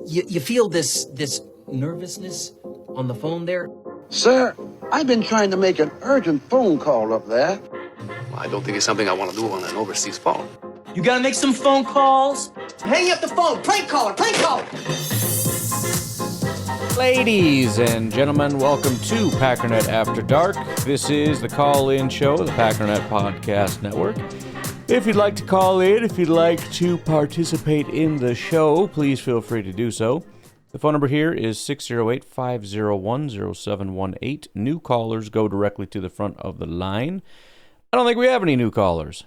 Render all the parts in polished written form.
You feel this nervousness on the phone there? Sir, I've been trying to make an urgent phone call up there. Well, I don't think it's something I want to do on an overseas phone. You gotta make some phone calls. Hang up the phone. Prank caller. Prank caller. Ladies and gentlemen, welcome to Packernet After Dark. This is the call-in show of the Packernet Podcast Network. If you'd like to call in, if you'd like to participate in the show, please feel free to do so. The phone number here is 608-501-0718. New callers go directly to the front of the line. I don't think we have any new callers,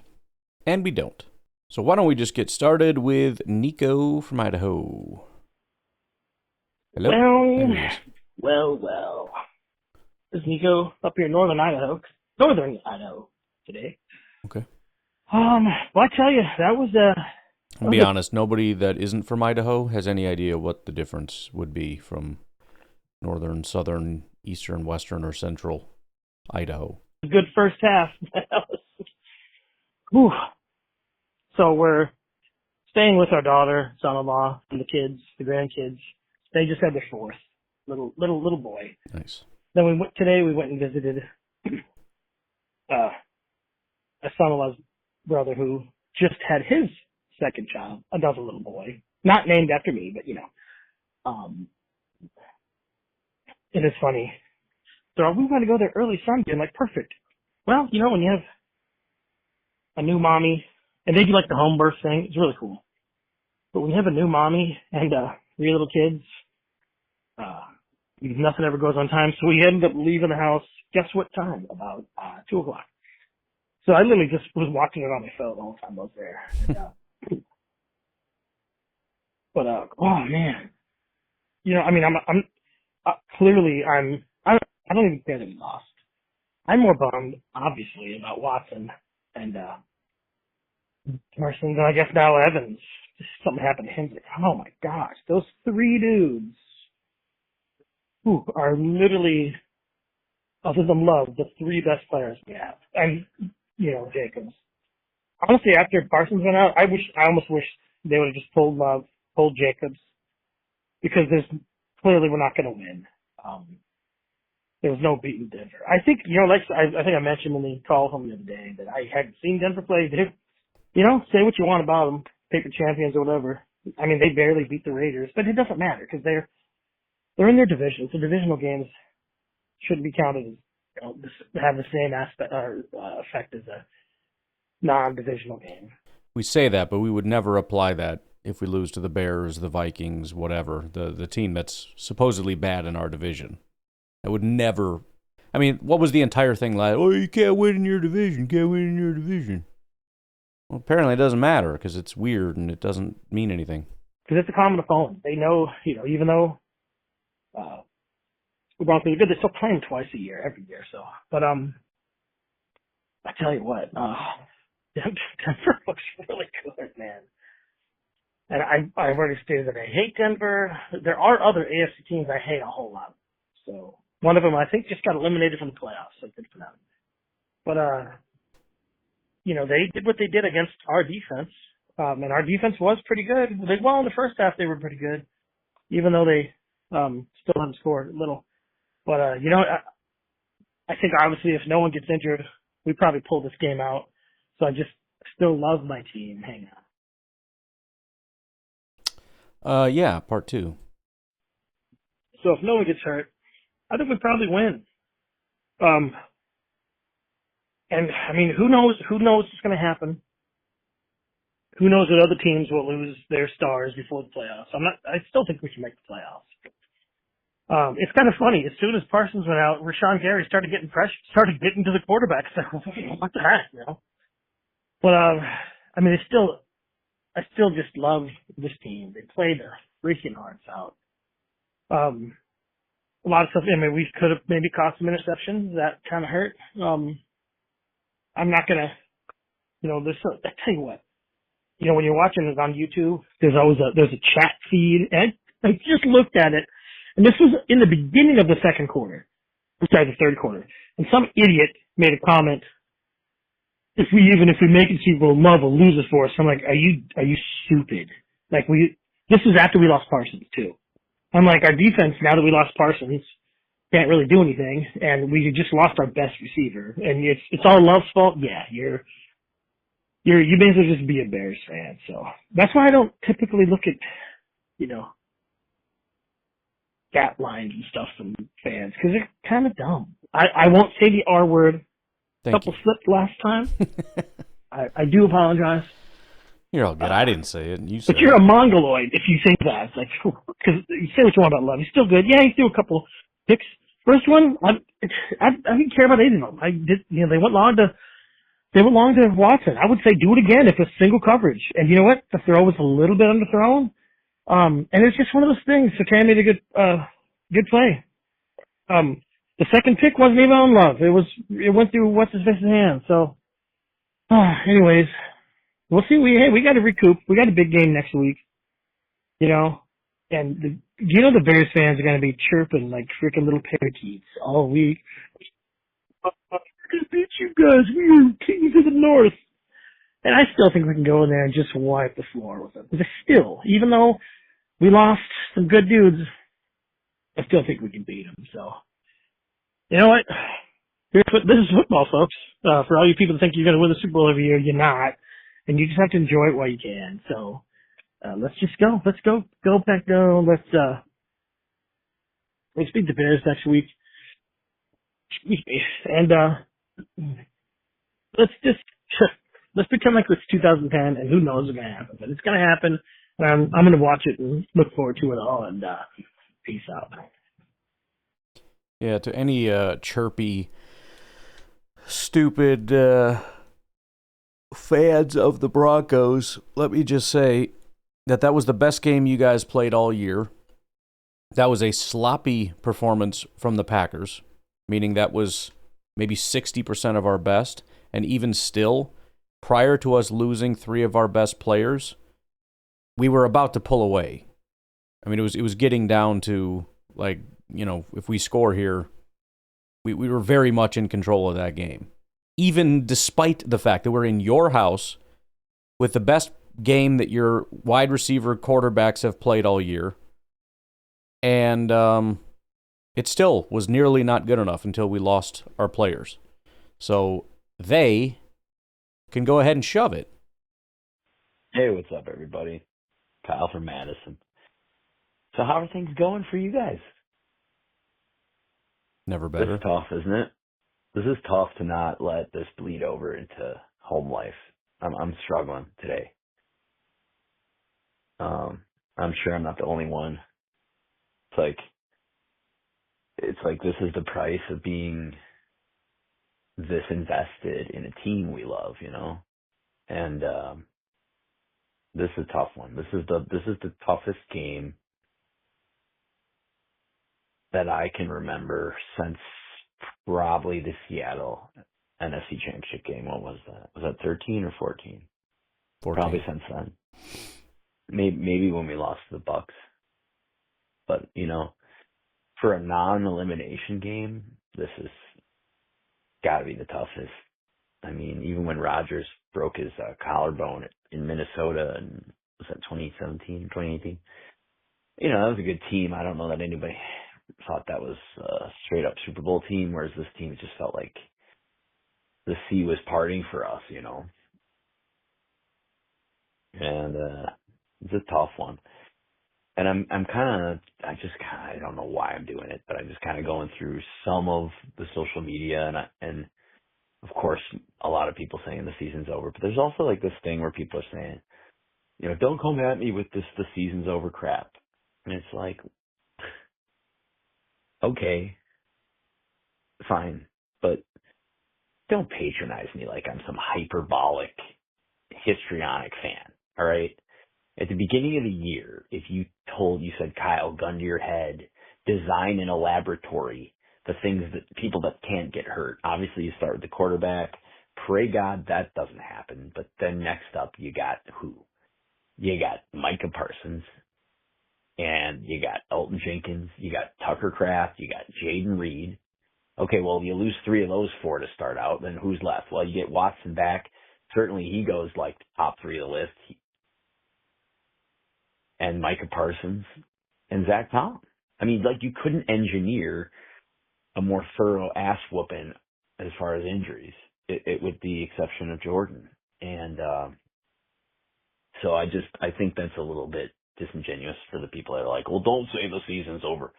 and we don't. So why don't we just get started with Nico from Idaho. Hello? Well. This is Nico up here in northern Idaho today. Okay. Well, I tell you, that was I'll be honest, nobody that isn't from Idaho has any idea what the difference would be from northern, southern, eastern, western, or central Idaho. Good first half. Whew. So we're staying with our daughter, son-in-law, and the kids, the grandkids. They just had their fourth little boy. Nice. Then we went and visited a son-in-law's brother who just had his second child, another little boy, not named after me, but it is funny. So we want to go there early Sunday. I'm like, perfect. Well, when you have a new mommy, and they do like the home birth thing, it's really cool. But when you have a new mommy and 3 little kids, nothing ever goes on time. So we ended up leaving the house. Guess what time? About 2 o'clock. So I literally just was watching it on my phone the whole time I was there. But oh man, I'm clearly I don't even care that we lost. I'm more bummed, obviously, about Watson and Parsons, and I guess now Evans. Just something happened to him. Oh my gosh, those 3 dudes who are literally, other than Love, the 3 best players we have, and Jacobs. Honestly, after Parsons went out, I almost wish they would have just pulled Jacobs, because clearly we're not going to win. There was no beating Denver. I think, I think I mentioned in the call home the other day that I hadn't seen Denver play. Say what you want about them, paper champions or whatever. I mean, they barely beat the Raiders, but it doesn't matter because they're in their division. So divisional games shouldn't be counted as, have the same effect as a non-divisional game. We say that, but we would never apply that if we lose to the Bears, the Vikings, whatever, the team that's supposedly bad in our division. I would never. I mean, what was the entire thing like? Oh, you can't win in your division. Well, apparently it doesn't matter because it's weird and it doesn't mean anything. Because it's a common opponent. They know, even though the Broncos are good, they still play them twice a year, every year. So, but I tell you what, Denver looks really good, man. And I've already stated that I hate Denver. There are other AFC teams I hate a whole lot. So one of them I think just got eliminated from the playoffs. So good for them. But they did what they did against our defense, and our defense was pretty good. In the first half they were pretty good, even though they still haven't scored a little. But I think obviously if no one gets injured, we probably pull this game out. So I just still love my team. Hang on. Yeah, part 2. So if no one gets hurt, I think we probably win. And I mean, who knows what's going to happen? Who knows what other teams will lose their stars before the playoffs? I still think we can make the playoffs. It's kind of funny. As soon as Parsons went out, Rashawn Gary started getting pressure, started getting to the quarterback. So what the heck, But I mean, I still just love this team. They play their freaking hearts out. A lot of stuff. I mean, we could have maybe caught some interceptions that kind of hurt. I'm not gonna, I tell you what, when you're watching it on YouTube, there's a chat feed, and I just looked at it, and this was in the beginning of the third quarter, and some idiot made a comment. If we make it Super Bowl, Love will lose it for us. I'm like, are you stupid? Like this is after we lost Parsons too. I'm like, our defense, now that we lost Parsons, can't really do anything, and we just lost our best receiver. And it's all Love's fault. Yeah, you basically just be a Bears fan. So that's why I don't typically look at, stat lines and stuff from fans, because they're kind of dumb. I won't say the R word. Couple slipped last time. I do apologize. You're all good. I didn't say it. You said but you're a mongoloid if you think that. It's like, because you say what you want about Love. He's still good. Yeah, he threw a couple picks. First one, I didn't care about either of them. They went long to Watson. I would say do it again if it's single coverage. And you know what? The throw was a little bit underthrown. And it's just one of those things. So Cam made a good play. The second pick wasn't even on Love. It went through what's his face's hand. So, anyways, we'll see. We got to recoup. We got a big game next week. And the Bears fans are going to be chirping like freaking little parakeets all week. We're going to beat you guys. We are kings of the North. And I still think we can go in there and just wipe the floor with them. But still, even though we lost some good dudes, I still think we can beat them. So, you know what? This is football, folks. For all you people that think you're going to win the Super Bowl every year, you're not. And you just have to enjoy it while you can. So, let's just go. Let's go. Go, Pack, go. Let's beat the Bears next week. And, let's pretend like it's 2010 and who knows what's going to happen. But it's going to happen. And I'm going to watch it and look forward to it all. And, peace out. Yeah, to any chirpy, stupid fans of the Broncos, let me just say that was the best game you guys played all year. That was a sloppy performance from the Packers, meaning that was maybe 60% of our best. And even still, prior to us losing 3 of our best players, we were about to pull away. I mean, it was getting down to, like, if we score here, we were very much in control of that game. Even despite the fact that we're in your house with the best game that your wide receiver quarterbacks have played all year. And it still was nearly not good enough until we lost our players. So they can go ahead and shove it. Hey, what's up, everybody? Kyle from Madison. So how are things going for you guys? Never better. This is tough, isn't it? This is tough to not let this bleed over into home life. I'm struggling today. I'm sure I'm not the only one. It's like this is the price of being this invested in a team we love, And this is a tough one. This is the toughest game that I can remember since probably the Seattle NFC Championship game. What was that? Was that 13 or 14? 14. Probably since then. Maybe when we lost to the Bucks. But, for a non-elimination game, this has got to be the toughest. I mean, even when Rodgers broke his collarbone in Minnesota, and was that 2017, 2018? That was a good team. I don't know that anybody thought that was a straight-up Super Bowl team, whereas this team just felt like the sea was parting for us, And it's a tough one. And I don't know why I'm doing it, but I'm just kind of going through some of the social media and of course, a lot of people saying the season's over, but there's also like this thing where people are saying, don't come at me with the season's over crap. And it's like, okay, fine, but don't patronize me like I'm some hyperbolic, histrionic fan. All right. At the beginning of the year, if you said, Kyle, gun to your head, design in a laboratory, the things that people that can't get hurt. Obviously, you start with the quarterback. Pray God that doesn't happen. But then next up, you got who? You got Micah Parsons, and you got Elton Jenkins, you got Tucker Kraft, you got Jaden Reed. Okay, well, you lose 3 of those 4 to start out, then who's left? Well, you get Watson back. Certainly, he goes like top 3 of the list. and Micah Parsons and Zach Tom. I mean, like, you couldn't engineer a more thorough ass whooping as far as injuries, it with the exception of Jordan. And so I think that's a little bit disingenuous for the people that are like, well, don't say the season's over.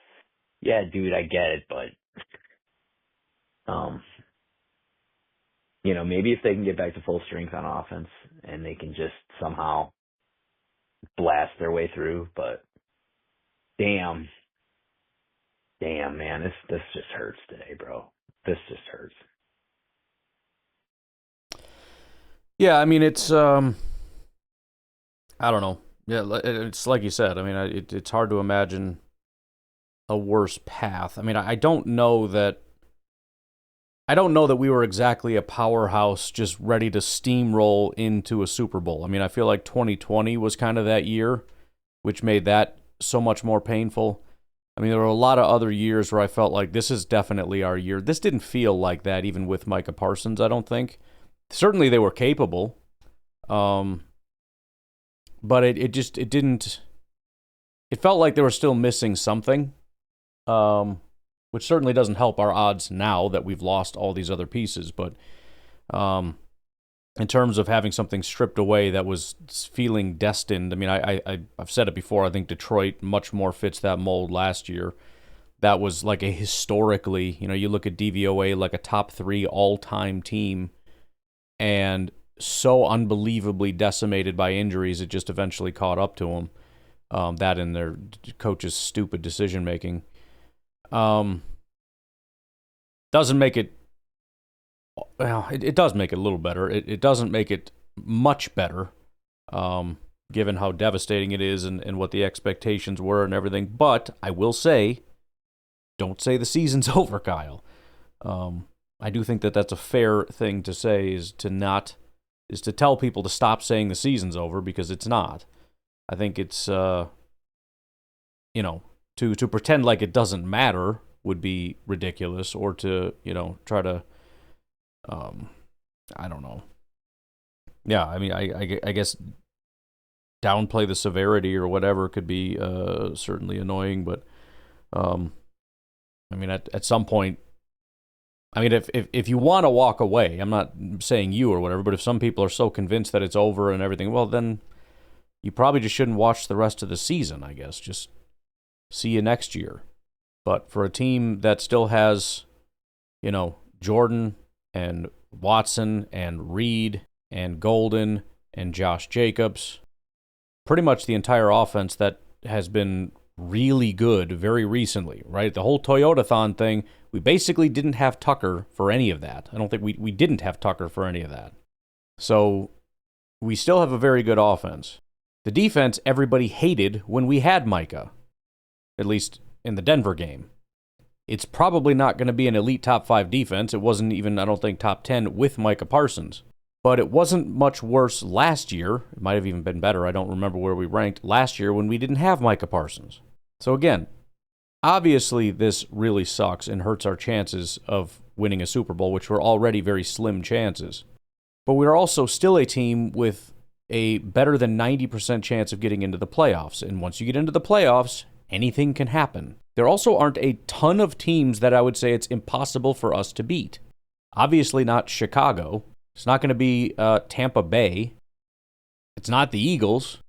Yeah, dude, I get it, but maybe if they can get back to full strength on offense and they can just somehow blast their way through, but damn, man, this just hurts today, bro. This just hurts. Yeah, I mean, it's, I don't know. Yeah, it's like you said. I mean, it's hard to imagine a worse path. I mean, I don't know that we were exactly a powerhouse just ready to steamroll into a Super Bowl. I mean, I feel like 2020 was kind of that year, which made that so much more painful. I mean, there were a lot of other years where I felt like this is definitely our year. This didn't feel like that even with Micah Parsons, I don't think. Certainly they were capable. But it didn't, it felt like they were still missing something, which certainly doesn't help our odds now that we've lost all these other pieces. But in terms of having something stripped away that was feeling destined, I mean, I've said it before, I think Detroit much more fits that mold last year. That was like a historically, you look at DVOA like a top 3 all-time team, and so unbelievably decimated by injuries, it just eventually caught up to them. That and their coach's stupid decision-making. Doesn't make it... Well, it does make it a little better. It doesn't make it much better, given how devastating it is and what the expectations were and everything. But I will say, don't say the season's over, Kyle. I do think that that's a fair thing to say, is to tell people to stop saying the season's over, because it's not. I think it's, to pretend like it doesn't matter would be ridiculous, or to, try to, I don't know. Yeah, I mean, I guess downplay the severity or whatever could be certainly annoying, but, I mean, at some point, I mean, if you want to walk away, I'm not saying you or whatever, but if some people are so convinced that it's over and everything, well, then you probably just shouldn't watch the rest of the season, I guess. Just see you next year. But for a team that still has, Jordan and Watson and Reed and Golden and Josh Jacobs, pretty much the entire offense that has been really good very recently, right? The whole Toyota-thon thing, we basically didn't have Tucker for any of that. I don't think we didn't have Tucker for any of that. So we still have a very good offense. The defense, everybody hated when we had Micah, at least in the Denver game. It's probably not going to be an elite top 5 defense. It wasn't even, I don't think, top 10 with Micah Parsons. But it wasn't much worse last year. It might have even been better. I don't remember where we ranked last year when we didn't have Micah Parsons. So again, obviously this really sucks and hurts our chances of winning a Super Bowl, which were already very slim chances. But we're also still a team with a better than 90% chance of getting into the playoffs. And once you get into the playoffs, anything can happen. There also aren't a ton of teams that I would say it's impossible for us to beat. Obviously not Chicago. It's not going to be Tampa Bay. It's not the Eagles.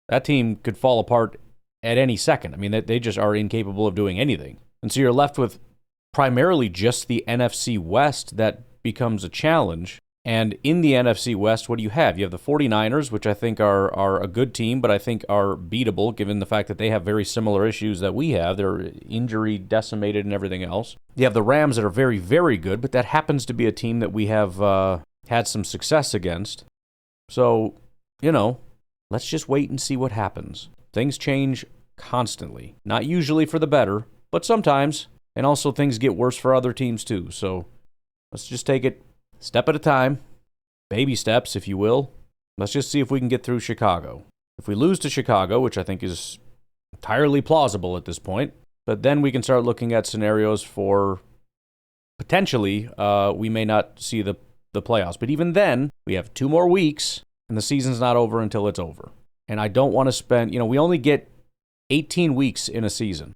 That team could fall apart at any second. I mean, they just are incapable of doing anything. And so you're left with primarily just the NFC West that becomes a challenge. And in the NFC West, what do you have? You have the 49ers, which I think are a good team, but I think are beatable given the fact that they have very similar issues that we have. They're injury decimated and everything else. You have the Rams that are very, very good, but that happens to be a team that we have had some success against. So, let's just wait and see what happens. Things change constantly. Not usually for the better, but sometimes. And also things get worse for other teams too. So let's just take it step at a time. Baby steps, if you will. Let's just see if we can get through Chicago. If we lose to Chicago, which I think is entirely plausible at this point, but then we can start looking at scenarios for potentially we may not see the playoffs. But even then, we have 2 more weeks, and the season's not over until it's over. And I don't want to spend, we only get 18 weeks in a season.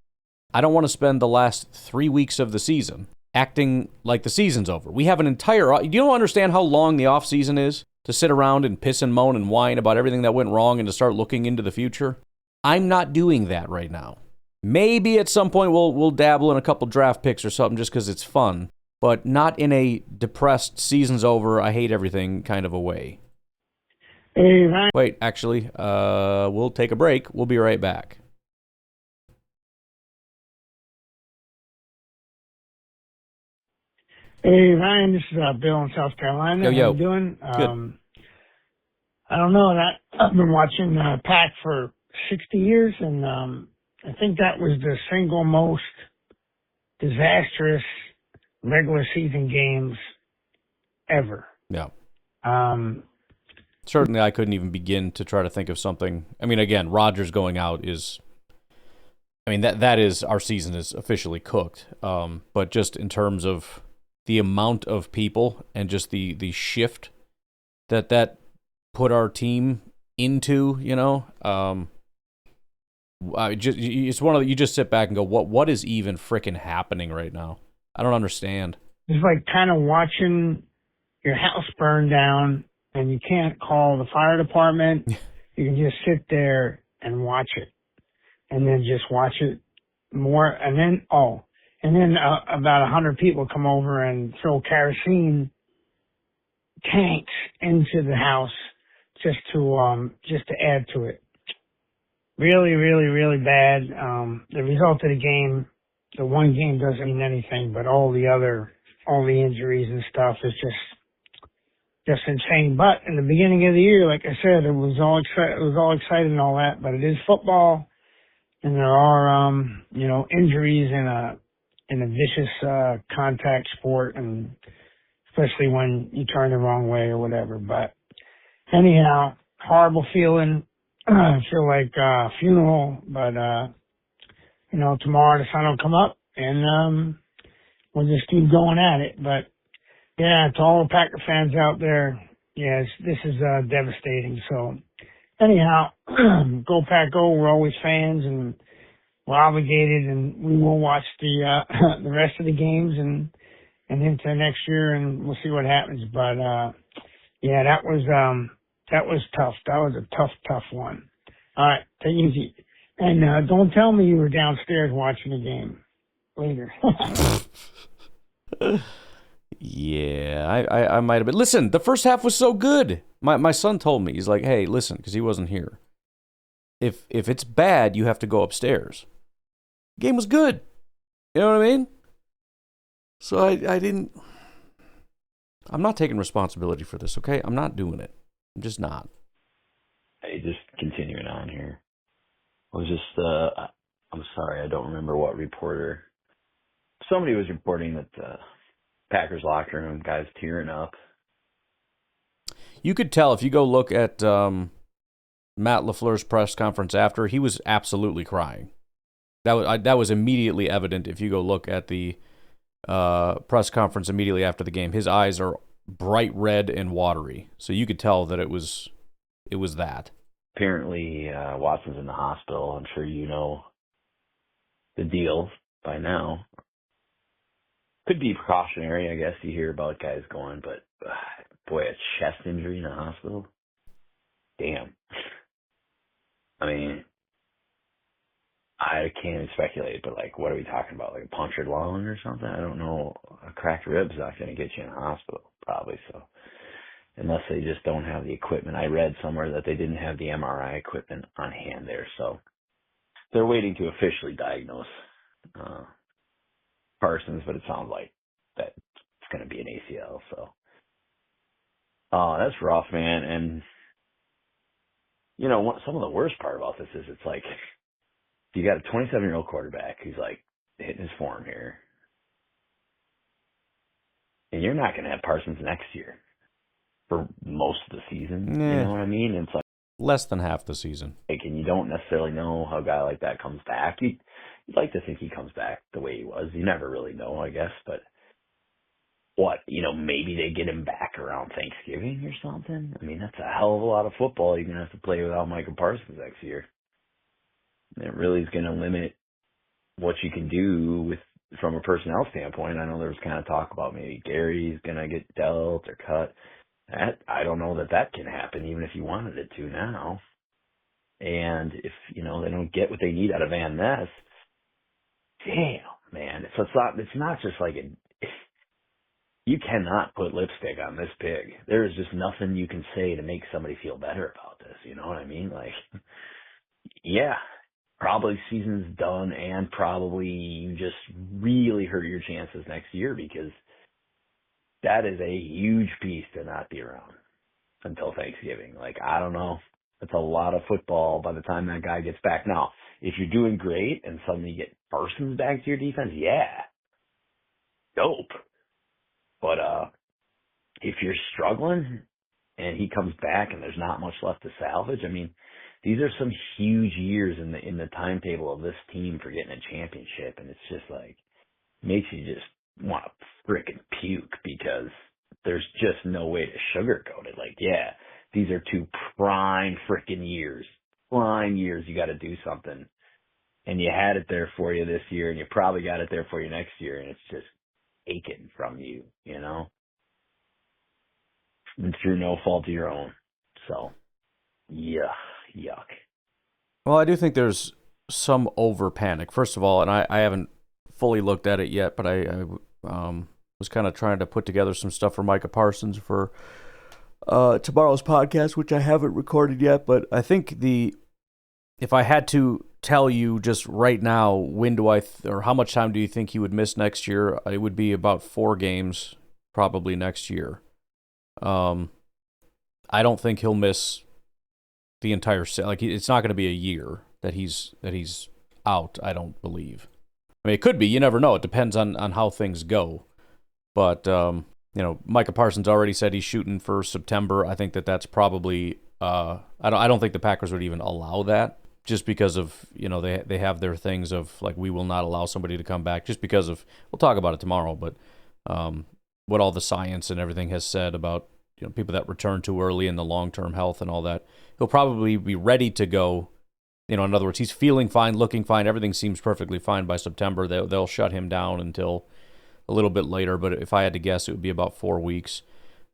I don't want to spend the last 3 weeks of the season acting like the season's over. We have an entire, you don't understand how long the off season is to sit around and piss and moan and whine about everything that went wrong and to start looking into the future. I'm not doing that right now. Maybe at some point we'll dabble in a couple draft picks or something just because it's fun, but not in a depressed season's over, I hate everything kind of a way. Hey, Ryan. Wait, actually, we'll take a break. We'll be right back. Hey, Ryan, this is Bill in South Carolina. Yo. How you doing? Good. I don't know. I've been watching Pac for 60 years, and I think that was the single most disastrous regular season games ever. Yeah. Certainly, I couldn't even begin to try to think of something. I mean, again, Rodgers going out is, that is, our season is officially cooked. But just in terms of the amount of people and just the shift that put our team into, it's one of the, you just sit back and go, what is even frickin' happening right now? I don't understand. It's like kind of watching your house burn down, and you can't call the fire department. You can just sit there and watch it, and then just watch it more, and then about 100 people come over and throw kerosene tanks into the house just to add to it. Really, really, really bad. The result of the game, the one game doesn't mean anything, but all the injuries and stuff is just insane. But in the beginning of the year, like I said, it was all exciting and all that, but it is football, and there are injuries in a vicious contact sport, and especially when you turn the wrong way or whatever. But anyhow, horrible feeling. I feel like a funeral, but tomorrow the sun will come up, and we'll just keep going at it. But yeah, to all the Packer fans out there, yes, this is devastating. So anyhow, go Pack Go. We're always fans, and we're obligated, and we will watch the the rest of the games and into next year, and we'll see what happens. But yeah, that was tough. That was a tough one. All right, take it easy, and don't tell me you were downstairs watching the game later. Yeah, I might have been. Listen, the first half was so good. My son told me, he's like, hey, listen, because he wasn't here. If it's bad, you have to go upstairs. The game was good. You know what I mean? So I'm not taking responsibility for this, okay? I'm not doing it. I'm just not. Hey, just continuing on here. I was just, I'm sorry, I don't remember what reporter. Somebody was reporting that the Packers locker room guys tearing up. You could tell if you go look at Matt LaFleur's press conference after, he was absolutely crying. That was immediately evident if you go look at the press conference immediately after the game. His eyes are bright red and watery, so you could tell that it was that. Apparently, Watson's in the hospital. I'm sure you know the deal by now. Could be precautionary, I guess. You hear about guys going, but boy, a chest injury in the hospital? Damn. I mean, I can't even speculate, but like, what are we talking about? Like a punctured lung or something? I don't know. A cracked rib's not going to get you in the hospital, probably. So, unless they just don't have the equipment. I read somewhere that they didn't have the MRI equipment on hand there, so they're waiting to officially diagnose Parsons, but it sounds like that it's going to be an ACL. So, that's rough, man. And some of the worst part about this is it's like you got a 27-year-old quarterback who's like hitting his form here, and you're not going to have Parsons next year for most of the season. Yeah. You know what I mean? It's like less than half the season. and you don't necessarily know how a guy like that comes back. You'd like to think he comes back the way he was. You never really know, I guess, but maybe they get him back around Thanksgiving or something. I mean, that's a hell of a lot of football you're going to have to play without Micah Parsons next year. It really is going to limit what you can do from a personnel standpoint. I know there was kind of talk about maybe Gary's going to get dealt or cut. I don't know that can happen, even if you wanted it to now. And if, they don't get what they need out of Van Ness, damn, man. So it's not just like you cannot put lipstick on this pig. There is just nothing you can say to make somebody feel better about this. You know what I mean? Like, yeah, probably season's done, and probably you just really hurt your chances next year, because that is a huge piece to not be around until Thanksgiving. Like, I don't know. That's a lot of football by the time that guy gets back. Now, if you're doing great and suddenly you get Parsons back to your defense, yeah, dope. But if you're struggling and he comes back and there's not much left to salvage, I mean, these are some huge years in the timetable of this team for getting a championship, and it's just like makes you just want to frickin' puke, because there's just no way to sugarcoat it. Like, yeah, these are two prime frickin' years. Prime years you got to do something. And you had it there for you this year, and you probably got it there for you next year, and it's just taken from you, And through no fault of your own. So, yeah, yuck. Well, I do think there's some over panic. First of all, and I haven't fully looked at it yet, but I was kind of trying to put together some stuff for Micah Parsons for tomorrow's podcast, which I haven't recorded yet. But I think if I had to tell you just right now, when do or how much time do you think he would miss next year? It would be about 4 games probably next year. I don't think he'll miss the entire like it's not going to be a year that he's out. I don't believe. I mean, it could be. You never know. It depends on how things go. But Micah Parsons already said he's shooting for September. I think that's probably. I don't think the Packers would even allow that, just because of they have their things of like, we will not allow somebody to come back, just because of, we'll talk about it tomorrow, but what all the science and everything has said about people that return too early and the long-term health and all that. He'll probably be ready to go. In other words, he's feeling fine, looking fine. Everything seems perfectly fine by September. They'll shut him down until a little bit later, but if I had to guess, it would be about 4 weeks.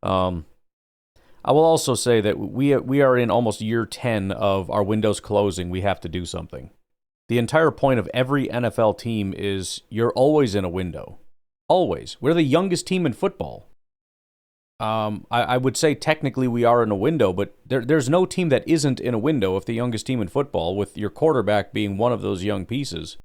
I will also say that we are in almost year 10 of our windows closing. We have to do something. The entire point of every NFL team is you're always in a window. Always. We're the youngest team in football. I would say technically we are in a window, but there's no team that isn't in a window if the youngest team in football, with your quarterback being one of those young pieces,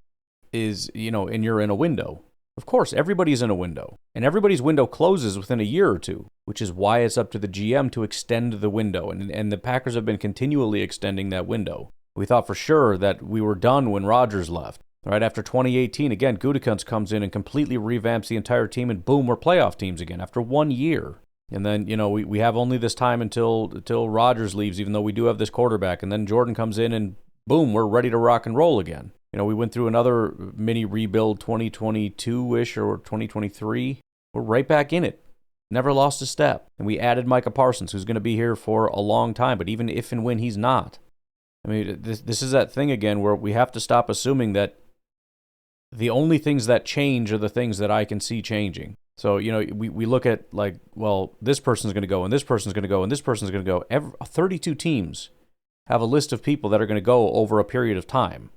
is, and you're in a window. Of course, everybody's in a window, and everybody's window closes within a year or two, which is why it's up to the GM to extend the window, and the Packers have been continually extending that window. We thought for sure that we were done when Rodgers left. Right after 2018, again, Gutekunst comes in and completely revamps the entire team, and boom, we're playoff teams again after 1 year. And then, we have only this time until Rodgers leaves, even though we do have this quarterback. And then Jordan comes in and boom, we're ready to rock and roll again. We went through another mini rebuild 2022-ish or 2023. We're right back in it. Never lost a step. And we added Micah Parsons, who's going to be here for a long time, but even if and when he's not. I mean, this is that thing again where we have to stop assuming that the only things that change are the things that I can see changing. So, we look at like, well, this person's going to go, and this person's going to go, and this person's going to go. 32 teams have a list of people that are going to go over a period of time.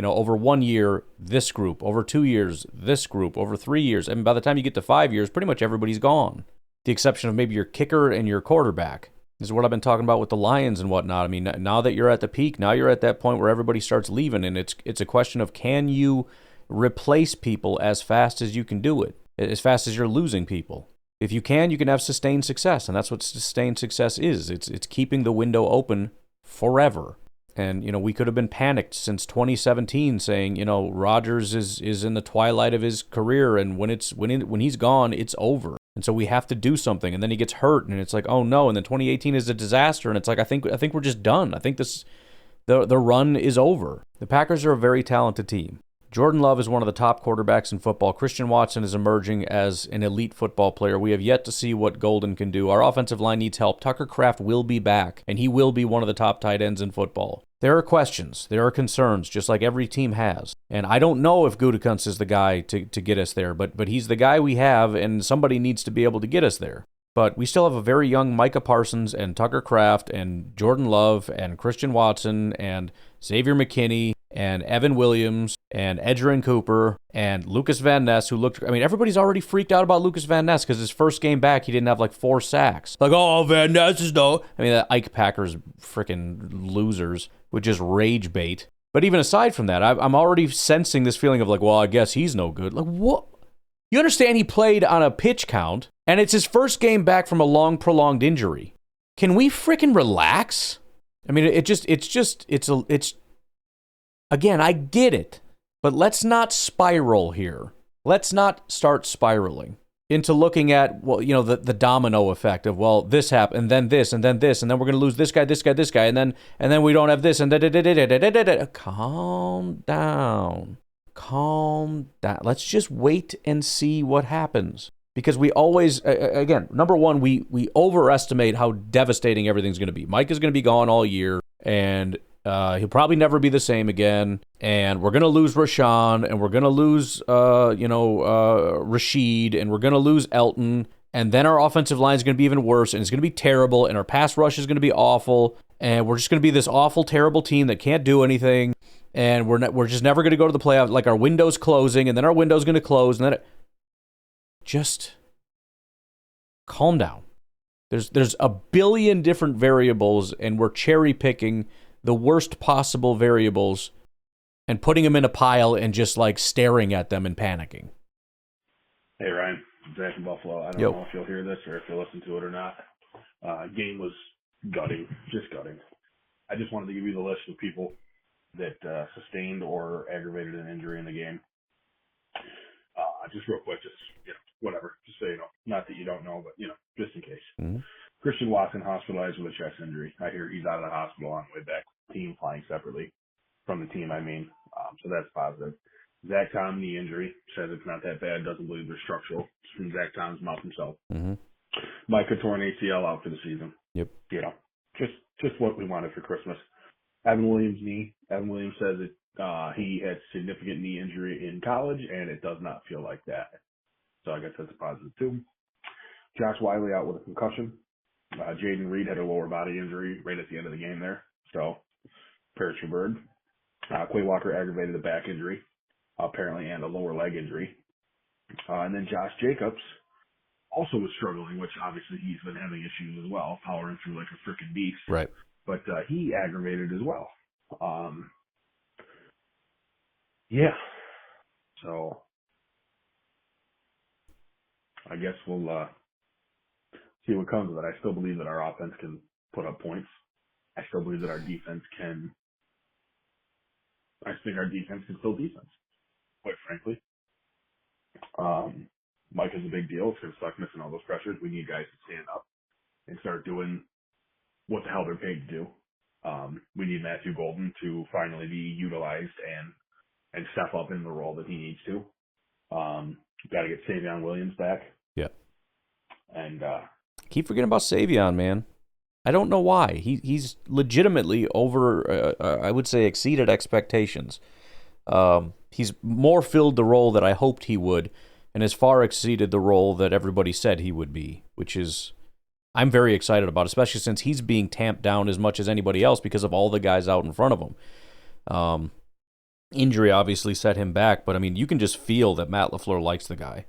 Over 1 year, this group. Over 2 years, this group. Over 3 years. And by the time you get to 5 years, pretty much everybody's gone. The exception of maybe your kicker and your quarterback. This is what I've been talking about with the Lions and whatnot. I mean, now that you're at the peak, now you're at that point where everybody starts leaving, and it's a question of, can you replace people as fast as you can do it? As fast as you're losing people. If you can have sustained success, and that's what sustained success is. It's keeping the window open forever. And, we could have been panicked since 2017 saying, Rodgers is in the twilight of his career, and when he's gone, it's over. And so we have to do something. And then he gets hurt, and it's like, oh no. And then 2018 is a disaster, and it's like, I think we're just done. I think the run is over. The Packers are a very talented team. Jordan Love is one of the top quarterbacks in football. Christian Watson is emerging as an elite football player. We have yet to see what Golden can do. Our offensive line needs help. Tucker Kraft will be back, and he will be one of the top tight ends in football. There are questions. There are concerns, just like every team has. And I don't know if Gutekunst is the guy to get us there, but he's the guy we have, and somebody needs to be able to get us there. But we still have a very young Micah Parsons and Tucker Kraft and Jordan Love and Christian Watson and Xavier McKinney and Evan Williams and Edgerrin Cooper and Lucas Van Ness, who looked... I mean, everybody's already freaked out about Lucas Van Ness because his first game back, he didn't have like 4 sacks. Like, oh, Van Ness is no... I mean, the Ike Packers freaking losers would just rage bait. But even aside from that, I'm already sensing this feeling of like, well, I guess he's no good. Like, what? You understand he played on a pitch count, and it's his first game back from a long, prolonged injury. Can we freaking relax? I mean, it's again, I get it, but let's not spiral here. Let's not start spiraling into looking at, well, you know, the domino effect of, well, this happened, and then this, and then this, and then we're going to lose this guy, and then we don't have this, and da-da-da-da-da-da-da-da. Calm down. Calm down. Let's just wait and see what happens. Because we always, again, number one, we overestimate how devastating everything's going to be. Mike is going to be gone all year, and he'll probably never be the same again. And we're going to lose Rashawn, and we're going to lose, Rashid, and we're going to lose Elton. And then our offensive line is going to be even worse, and it's going to be terrible, and our pass rush is going to be awful, and we're just going to be this awful, terrible team that can't do anything. And we're just never going to go to the playoffs. Like, our window's closing, and then our window's going to close, and then just calm down. There's a billion different variables, and we're cherry picking the worst possible variables and putting them in a pile and just like staring at them and panicking. Hey Ryan, Zach in Buffalo. I don't know if you'll hear this or if you'll listen to it or not. Game was gutting, just gutting. I just wanted to give you the list of people that sustained or aggravated an injury in the game. Just real quick, just whatever, just so you know. Not that you don't know, but just in case. Mm-hmm. Christian Watson hospitalized with a chest injury. I hear he's out of the hospital on the way back. Team flying separately from the team, I mean. So that's positive. Zach Tom, knee injury, says it's not that bad. Doesn't believe they're structural. It's from Zach Tom's mouth himself. Mm-hmm. Micah torn ACL out for the season. Yep. Just what we wanted for Christmas. Evan Williams knee. Evan Williams says that he had significant knee injury in college, and it does not feel like that. So I guess that's a positive too. Josh Wiley out with a concussion. Jaden Reed had a lower body injury right at the end of the game there. So, prayers for Bird. Quay Walker aggravated a back injury, apparently, and a lower leg injury. And then Josh Jacobs also was struggling, which obviously he's been having issues as well, powering through like a freaking beast. Right. But he aggravated as well. Yeah. So, I guess we'll see what comes of it. I still believe that our offense can put up points. I still believe that our defense can. I think our defense can still defense, quite frankly. Mike is a big deal. It's going to suck missing all those pressures. We need guys to stand up and start doing what the hell they're paid to do. We need Matthew Golden to finally be utilized and step up in the role that he needs to. Got to get Savion Williams back. Yeah. And keep forgetting about Savion, man. I don't know why. He's legitimately over, I would say, exceeded expectations. He's more filled the role that I hoped he would, and has far exceeded the role that everybody said he would be, which is I'm very excited about, especially since he's being tamped down as much as anybody else because of all the guys out in front of him. Injury obviously set him back, but I mean, you can just feel that Matt LaFleur likes the guy.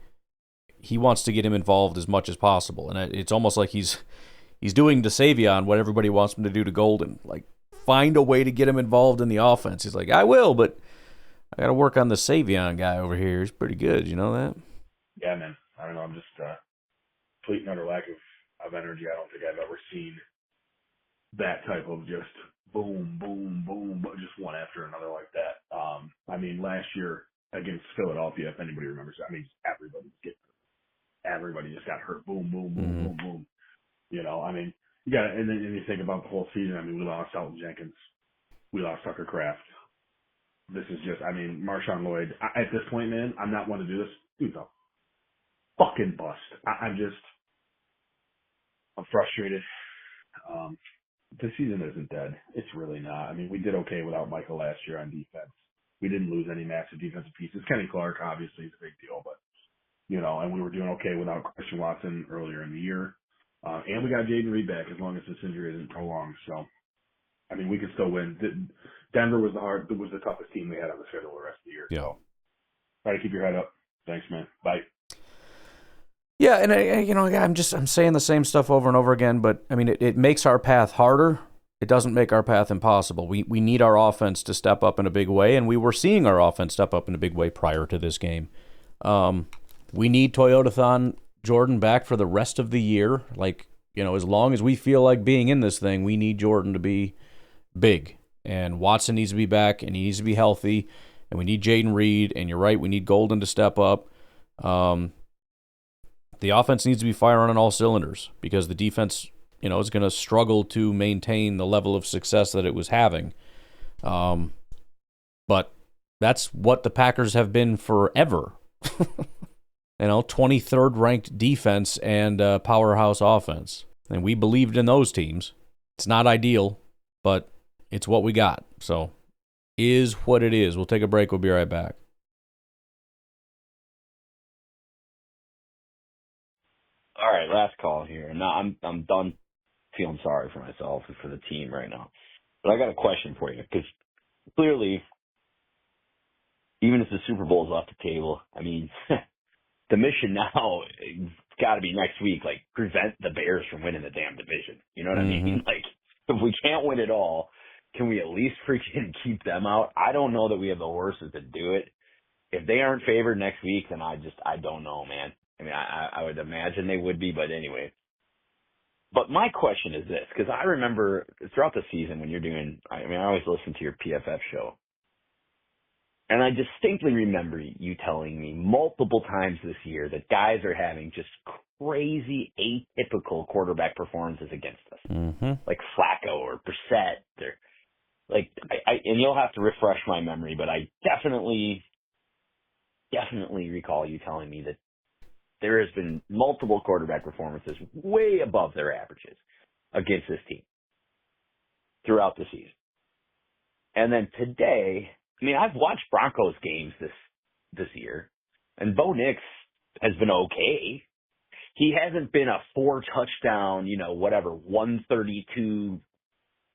He wants to get him involved as much as possible, and it's almost like he's doing to Savion what everybody wants him to do to Golden. Like, find a way to get him involved in the offense. He's like, I will, but I got to work on the Savion guy over here. He's pretty good. You know that? Yeah, man. I don't know. I'm just complete and utter lack of energy. I don't think I've ever seen that type of just boom, boom, boom, but just one after another like that. I mean, last year against Philadelphia, if anybody remembers, I mean, everybody just got hurt. Boom, boom, boom, boom, boom. I mean, you got, and then you think about the whole season. I mean, we lost Elton Jenkins, we lost Tucker Kraft, this is just, I mean, Marshawn Lloyd, at this point, man, I'm not one to do this. Dude's a fucking bust. I'm frustrated. The season isn't dead. It's really not. I mean, we did okay without Michael last year on defense. We didn't lose any massive defensive pieces. Kenny Clark, obviously, is a big deal, but, and we were doing okay without Christian Watson earlier in the year. And we got Jaden Reed back as long as this injury isn't prolonged. So, I mean, we can still win. Denver was the toughest team we had on the schedule the rest of the year. Yeah. So, try to keep your head up. Thanks, man. Bye. Yeah, and I'm saying the same stuff over and over again, but I mean, it makes our path harder. It doesn't make our path impossible. We need our offense to step up in a big way, and we were seeing our offense step up in a big way prior to this game. We need Toyota-thon Jordan back for the rest of the year. Like, as long as we feel like being in this thing, we need Jordan to be big. And Watson needs to be back, and he needs to be healthy. And we need Jaden Reed, and you're right, we need Golden to step up. The offense needs to be firing on all cylinders because the defense, is going to struggle to maintain the level of success that it was having. But that's what the Packers have been forever. 23rd ranked defense and powerhouse offense. And we believed in those teams. It's not ideal, but it's what we got. So, is what it is. We'll take a break. We'll be right back. All right, last call here. No, I'm done feeling sorry for myself and for the team right now. But I got a question for you because clearly, even if the Super Bowl is off the table, I mean, the mission now has got to be next week, like prevent the Bears from winning the damn division. You know what I mean? Like, if we can't win it all, can we at least freaking keep them out? I don't know that we have the horses to do it. If they aren't favored next week, then I don't know, man. I mean, I would imagine they would be, but anyway. But my question is this, because I remember throughout the season when I always listen to your PFF show. And I distinctly remember you telling me multiple times this year that guys are having just crazy, atypical quarterback performances against us. Like Flacco or Brissett. And you'll have to refresh my memory, but I definitely recall you telling me that there has been multiple quarterback performances way above their averages against this team throughout the season. And then today, I mean, I've watched Broncos games this year, and Bo Nix has been okay. He hasn't been a 4-touchdown, 132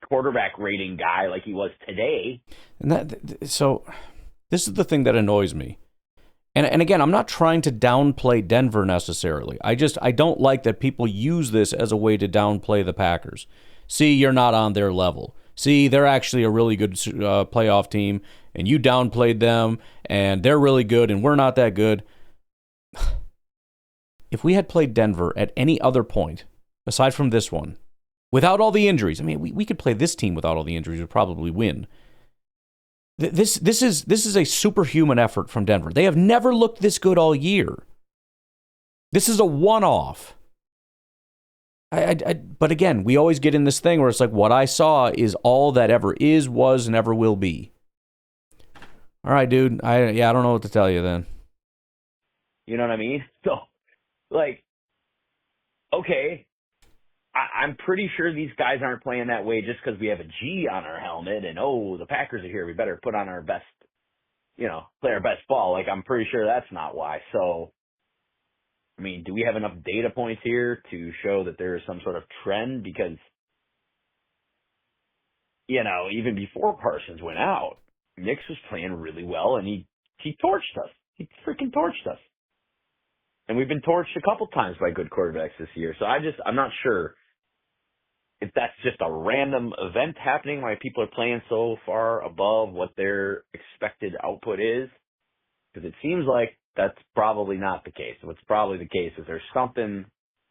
quarterback rating guy like he was today. And so this is the thing that annoys me. And again, I'm not trying to downplay Denver necessarily. I don't like that people use this as a way to downplay the Packers. See, you're not on their level. See, they're actually a really good playoff team, and you downplayed them, and they're really good, and we're not that good. If we had played Denver at any other point, aside from this one, without all the injuries, I mean, we could play this team without all the injuries, we'd probably win. This is a superhuman effort from Denver. They have never looked this good all year. This is a one-off. But again, we always get in this thing where it's like, what I saw is all that ever is, was, and ever will be. All right, dude. I don't know what to tell you then. You know what I mean? So, okay. I'm pretty sure these guys aren't playing that way just because we have a G on our helmet and, the Packers are here. We better put on our best, play our best ball. I'm pretty sure that's not why. So, I mean, do we have enough data points here to show that there is some sort of trend? Because, even before Parsons went out, Nix was playing really well and he torched us. He freaking torched us. And we've been torched a couple times by good quarterbacks this year. So I'm not sure if that's just a random event happening, why people are playing so far above what their expected output is. Because it seems like that's probably not the case. What's probably the case is there's something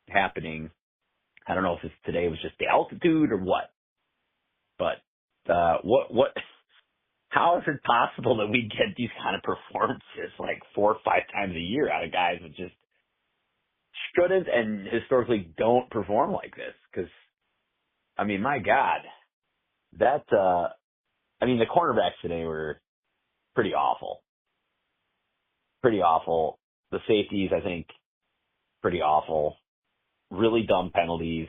happening. I don't know if today was just the altitude or what. But how is it possible that we get these kind of performances 4 or 5 times a year out of guys that just shouldn't and historically don't perform like this? Because, I mean, my God, the cornerbacks today were pretty awful. Pretty awful. The safeties, I think, pretty awful. Really dumb penalties.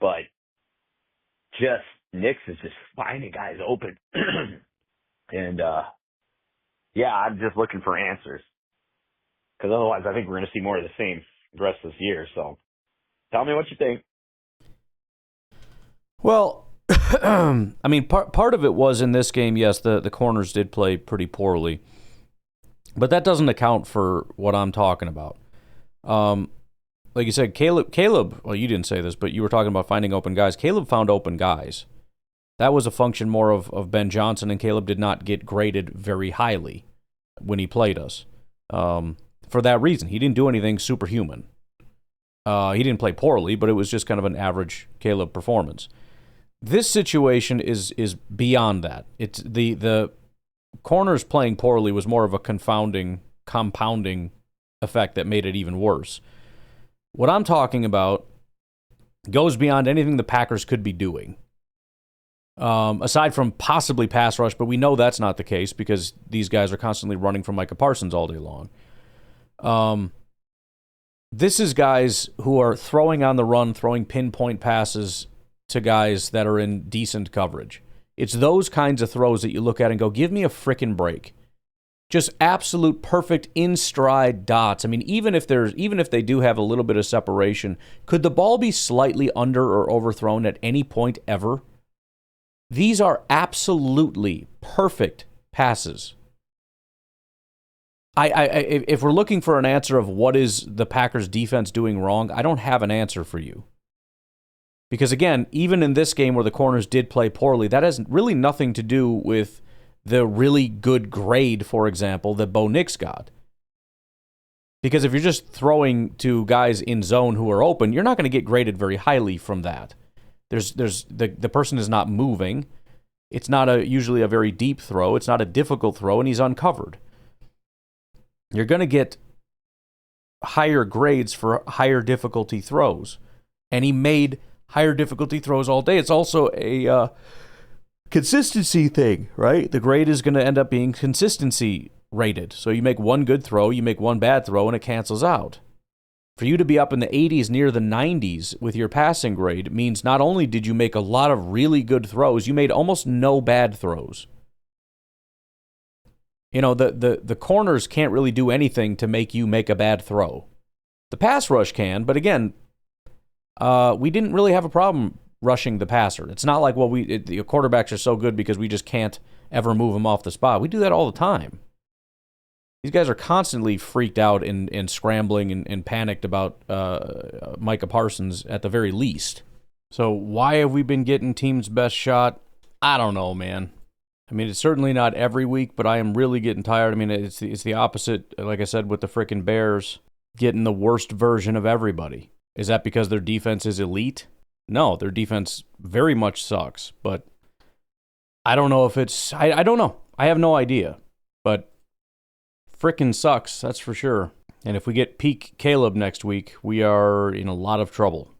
But just Nix is just finding guys open. And, yeah, I'm just looking for answers. Because otherwise, I think we're going to see more of the same the rest of this year. So tell me what you think. Well, I mean, part of it was in this game, yes, the corners did play pretty poorly. But that doesn't account for what I'm talking about. Like you said, Caleb, well, you didn't say this, but you were talking about finding open guys. Caleb found open guys. That was a function more of Ben Johnson, and Caleb did not get graded very highly when he played us. For that reason, he didn't do anything superhuman. He didn't play poorly, but it was just kind of an average Caleb performance. This situation is beyond that. It's the corners playing poorly was more of a compounding effect that made it even worse. What I'm talking about goes beyond anything the Packers could be doing. Aside from possibly pass rush, but we know that's not the case because these guys are constantly running from Micah Parsons all day long. This is guys who are throwing on the run, throwing pinpoint passes to guys that are in decent coverage. It's those kinds of throws that you look at and go, give me a frickin' break. Just absolute perfect in-stride dots. I mean, even if they do have a little bit of separation, could the ball be slightly under or overthrown at any point ever? These are absolutely perfect passes. If we're looking for an answer of what is the Packers defense doing wrong, I don't have an answer for you. Because again, even in this game where the corners did play poorly, that has really nothing to do with the really good grade, for example, that Bo Nix got. Because if you're just throwing to guys in zone who are open, you're not going to get graded very highly from that. The person is not moving. It's not usually a very deep throw. It's not a difficult throw, and he's uncovered. You're going to get higher grades for higher difficulty throws. And he made higher difficulty throws all day. It's also a consistency thing, right? The grade is going to end up being consistency rated. So you make one good throw, you make one bad throw, and it cancels out. For you to be up in the 80s, near the 90s with your passing grade means not only did you make a lot of really good throws, you made almost no bad throws. You know, the corners can't really do anything to make you make a bad throw. The pass rush can, but again, we didn't really have a problem rushing the passer. It's not like, well, the quarterbacks are so good because we just can't ever move them off the spot. We do that all the time. These guys are constantly freaked out and scrambling and panicked about Micah Parsons at the very least. So why have we been getting team's best shot? I don't know, man. I mean, it's certainly not every week, but I am really getting tired. I mean, it's the opposite, like I said, with the frickin' Bears getting the worst version of everybody. Is that because their defense is elite? No, their defense very much sucks, but I don't know if it's... I don't know. I have no idea, but frickin' sucks, that's for sure. And if we get peak Caleb next week, we are in a lot of trouble.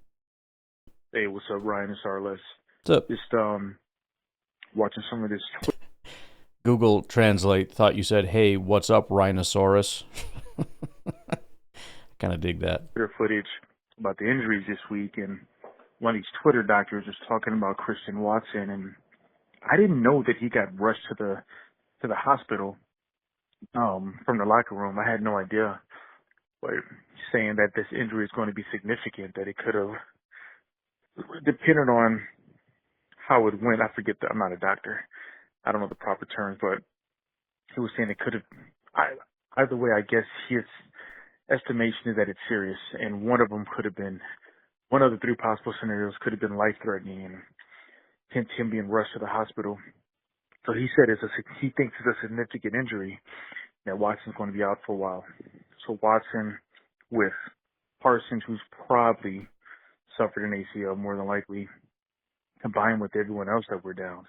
Hey, what's up, Ryan and Sarles? What's up? Just watching some of this... Google Translate thought you said, hey, what's up, Rhinosaurus? Kind of dig that. Twitter footage about the injuries this week, and one of these Twitter doctors was talking about Christian Watson, and I didn't know that he got rushed to the hospital from the locker room. I had no idea. But saying that this injury is going to be significant, that it could have, depending on how it went, I'm not a doctor. I don't know the proper terms, but he was saying it could have, either way, I guess his estimation is that it's serious, and one of the three possible scenarios could have been life-threatening, and hence him being rushed to the hospital. So he said he thinks it's a significant injury, that Watson's going to be out for a while. So Watson with Parsons, who's probably suffered an ACL more than likely, combined with everyone else that we're down.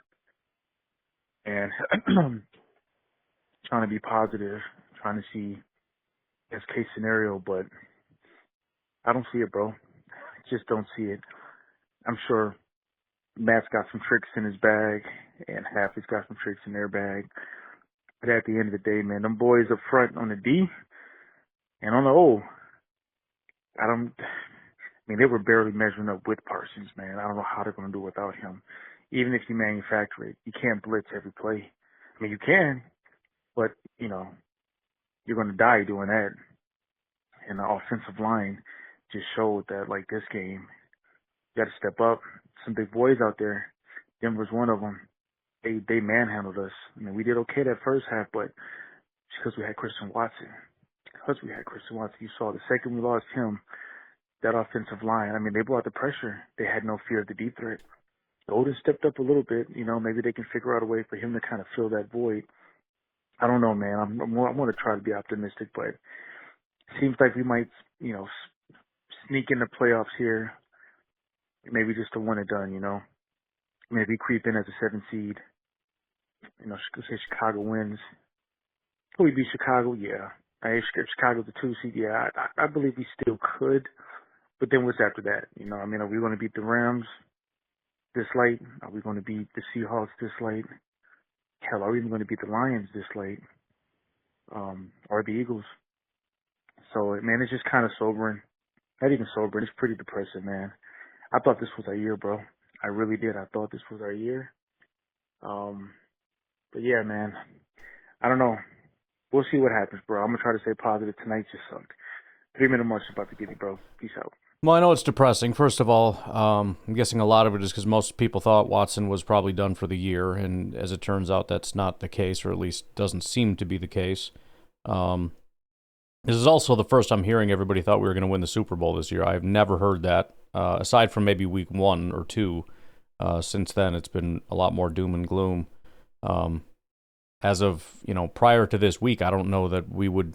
And trying to be positive, trying to see best case scenario, but I don't see it, bro. I just don't see it. I'm sure Matt's got some tricks in his bag, and Happy's got some tricks in their bag. But at the end of the day, man, them boys up front on the D and on the O, they were barely measuring up with Parsons, man. I don't know how they're going to do without him. Even if you manufacture it, you can't blitz every play. I mean, you can, but, you're going to die doing that. And the offensive line just showed that, like, this game, you got to step up. Some big boys out there. Denver's one of them. They manhandled us. I mean, we did okay that first half, but it's because we had Christian Watson. You saw the second we lost him, that offensive line, I mean, they brought the pressure. They had no fear of the deep threat. Odin stepped up a little bit. Maybe they can figure out a way for him to kind of fill that void. I don't know, man. I'm going to try to be optimistic, but it seems like we might, sneak in the playoffs here. Maybe just a one and done, Maybe creep in as a 7 seed. Say Chicago wins. Could we beat Chicago? Yeah. Chicago's the 2 seed. Yeah, I believe we still could. But then what's after that? Are we going to beat the Rams this late? Are we going to beat the Seahawks this late? Hell, are we even going to beat the Lions this late? Or the Eagles? So, man, it's just kind of sobering. Not even sobering. It's pretty depressing, man. I thought this was our year, bro. I really did. I thought this was our year. But yeah, man. I don't know. We'll see what happens, bro. I'm going to try to stay positive. Tonight just sucked. 3-minute march is about to get me, bro. Peace out. Well, I know it's depressing. First of all, I'm guessing a lot of it is because most people thought Watson was probably done for the year, and as it turns out, that's not the case, or at least doesn't seem to be the case. This is also the first I'm hearing everybody thought we were going to win the Super Bowl this year. I've never heard that, aside from maybe week 1 or 2. Since then, it's been a lot more doom and gloom. As of, prior to this week, I don't know that we would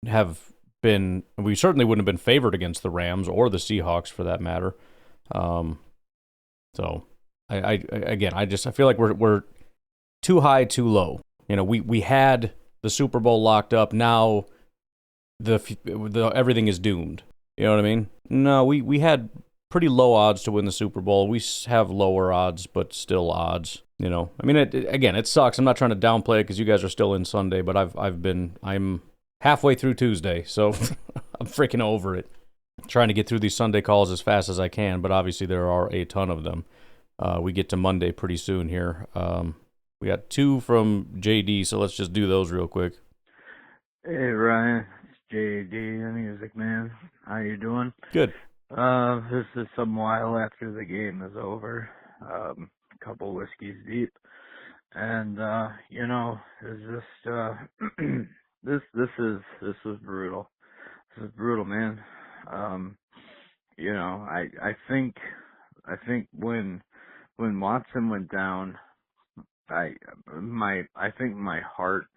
have been, we certainly wouldn't have been favored against the Rams or the Seahawks for that matter. So I feel like we're too high, too low. We had the Super Bowl locked up. Now the everything is doomed. You know what I mean? No, we had pretty low odds to win the Super Bowl. We have lower odds, but still odds. It sucks. I'm not trying to downplay it because you guys are still in Sunday, but I'm halfway through Tuesday, so I'm freaking over it. Trying to get through these Sunday calls as fast as I can, but obviously there are a ton of them. We get to Monday pretty soon here. We got 2 from JD, so let's just do those real quick. Hey, Ryan. It's JD, the Music Man. How you doing? Good. This is some while after the game is over. A couple whiskeys deep. And, it's just, this is brutal. This is brutal, man. I think when Watson went down, I think my heart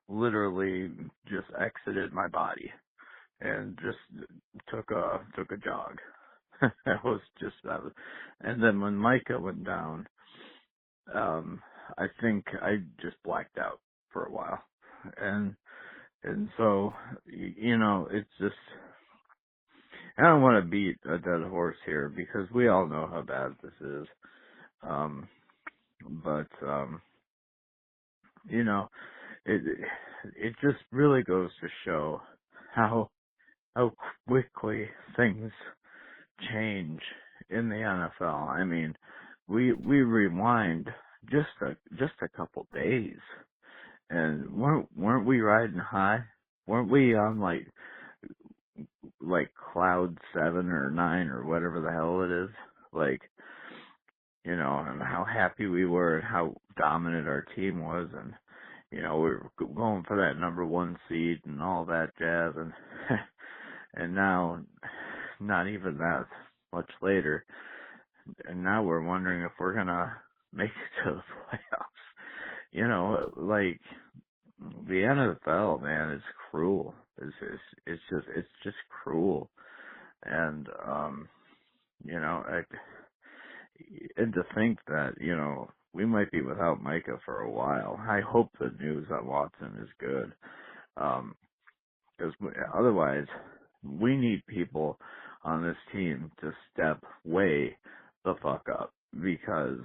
literally just exited my body and just took a jog. And then when Micah went down, I think I just blacked out for a while. And so, it's just, I don't want to beat a dead horse here because we all know how bad this is. It just really goes to show how quickly things change in the NFL. I mean, we rewind just a couple days, and weren't we riding high? Weren't we on like cloud 7 or 9 or whatever the hell it is? And how happy we were and how dominant our team was, and we were going for that number 1 seed and all that jazz, and now not even that much later, and now we're wondering if we're gonna make it to the playoffs. The NFL, man, is cruel. It's just cruel, and and to think that we might be without Micah for a while. I hope the news on Watson is good, because otherwise we need people on this team to step way the fuck up, because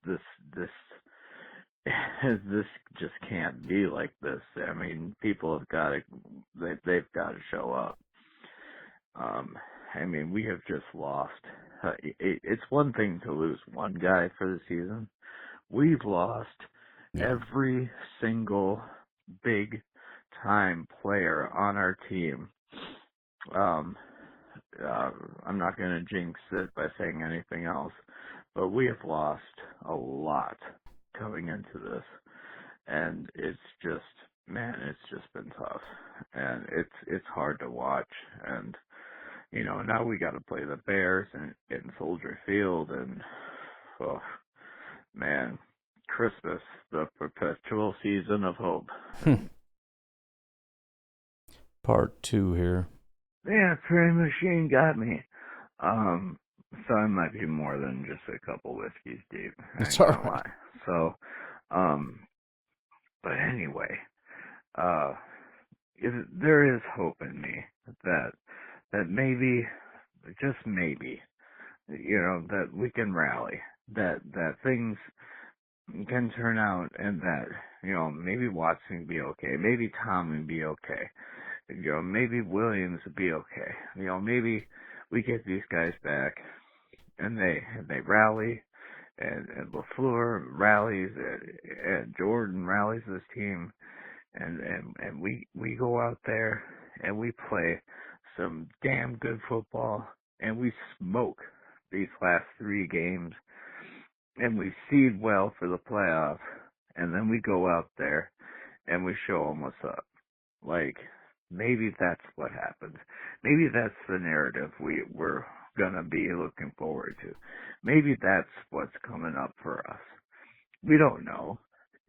this this just can't be like this. I mean, people have got to, they've got to show up. I mean, we have just lost. It's one thing to lose one guy for the season. We've lost every single big time player on our team. I'm not going to jinx it by saying anything else, but we have lost a lot coming into this, and it's just, man, it's just been tough, and it's hard to watch. And you know, now we got to play the Bears in Soldier Field, and oh man, Christmas, the perpetual season of hope. Part 2 here. Yeah, Prairie Machine got me. So I might be more than just a couple whiskeys deep. It's all right. Lie. So, but anyway, there is hope in me that maybe, just maybe, you know, that we can rally, that things can turn out, and that, you know, maybe Watson will be okay, maybe Tom will be okay, you know, maybe Williams will be okay, you know, maybe we get these guys back, and they rally, and LaFleur rallies, and Jordan rallies this team, and we go out there and we play some damn good football, and we smoke these last 3 games, and we seed well for the playoff, and then we go out there and we show them what's up. Like, maybe that's what happens. Maybe that's the narrative we're gonna be looking forward to. Maybe that's what's coming up for us. We don't know.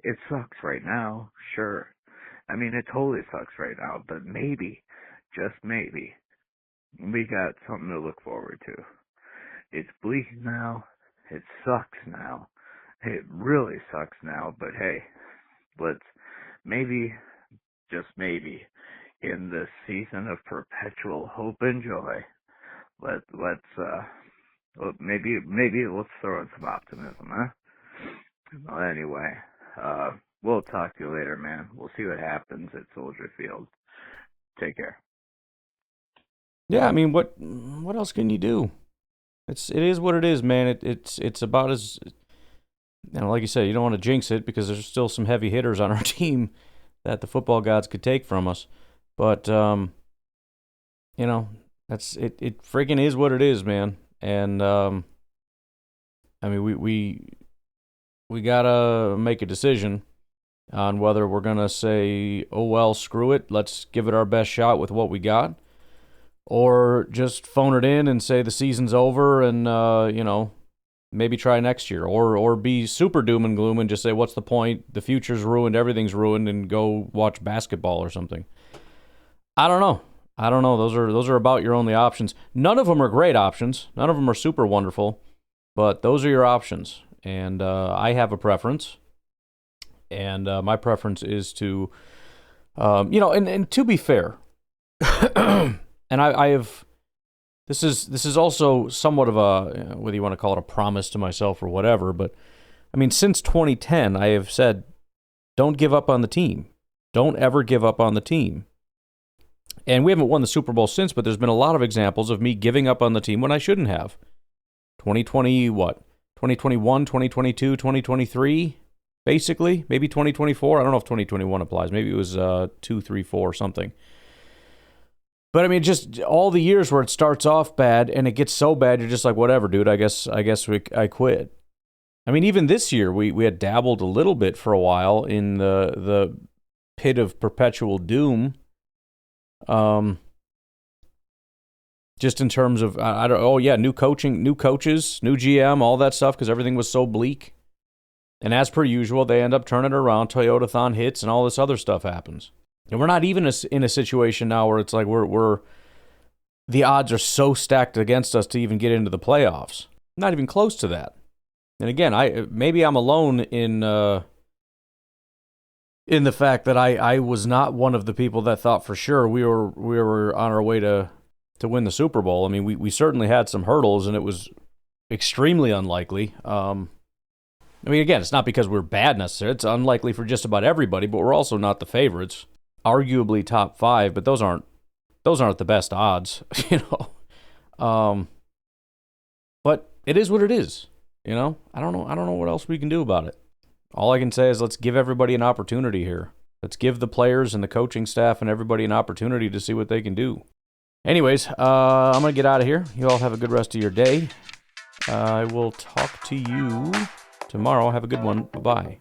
It sucks right now, sure. I mean, it totally sucks right now, but maybe, just maybe, we got something to look forward to. It's bleak now. It sucks now. It really sucks now, but hey, let's maybe, just maybe, in this season of perpetual hope and joy, maybe let's throw in some optimism, huh? Well, anyway, we'll talk to you later, man. We'll see what happens at Soldier Field. Take care. Yeah, I mean, what else can you do? It is what it is, man. It's about as, you know, like you said, you don't want to jinx it because there's still some heavy hitters on our team that the football gods could take from us. But you know, that's it. It friggin' is what it is, man. And I mean, we gotta make a decision on whether we're gonna say, oh well, screw it, let's give it our best shot with what we got, or just phone it in and say the season's over and you know, maybe try next year, or be super doom and gloom and just say what's the point? The future's ruined, everything's ruined, and go watch basketball or something. I don't know. Those are about your only options. None of them are great options. None of them are super wonderful, but those are your options. And I have a preference, and my preference is to, you know, and to be fair, and I have. This is also somewhat of a, whether you want to call it a promise to myself or whatever, but I mean, since 2010, I have said, don't give up on the team. Don't ever give up on the team. And we haven't won the Super Bowl since, but there's been a lot of examples of me giving up on the team when I shouldn't have. 2020, what? 2021, 2022, 2023, basically. Maybe 2024. I don't know if 2021 applies. Maybe it was 2, 3, 4, something. But I mean, just all the years where it starts off bad and it gets so bad, you're just like, whatever, dude. I guess I quit. I mean, even this year, we had dabbled a little bit for a while in the pit of perpetual doom. Just in terms of, new coaching, new coaches, new GM, all that stuff, because everything was so bleak. And as per usual, they end up turning it around. Toyota-thon hits and all this other stuff happens. And we're not even in a situation now where it's like we're the odds are so stacked against us to even get into the playoffs. Not even close to that. And again, maybe I'm alone in the fact that I was not one of the people that thought for sure we were on our way to win the Super Bowl. I mean, we certainly had some hurdles, and it was extremely unlikely. I mean, again, it's not because we're bad necessarily. It's unlikely for just about everybody, but we're also not the favorites. Arguably top 5, but those aren't the best odds, you know. But it is what it is, you know. I don't know what else we can do about it. All I can say is let's give everybody an opportunity here. Let's give the players and the coaching staff and everybody an opportunity to see what they can do. Anyways, I'm going to get out of here. You all have a good rest of your day. I will talk to you tomorrow. Have a good one. Bye-bye.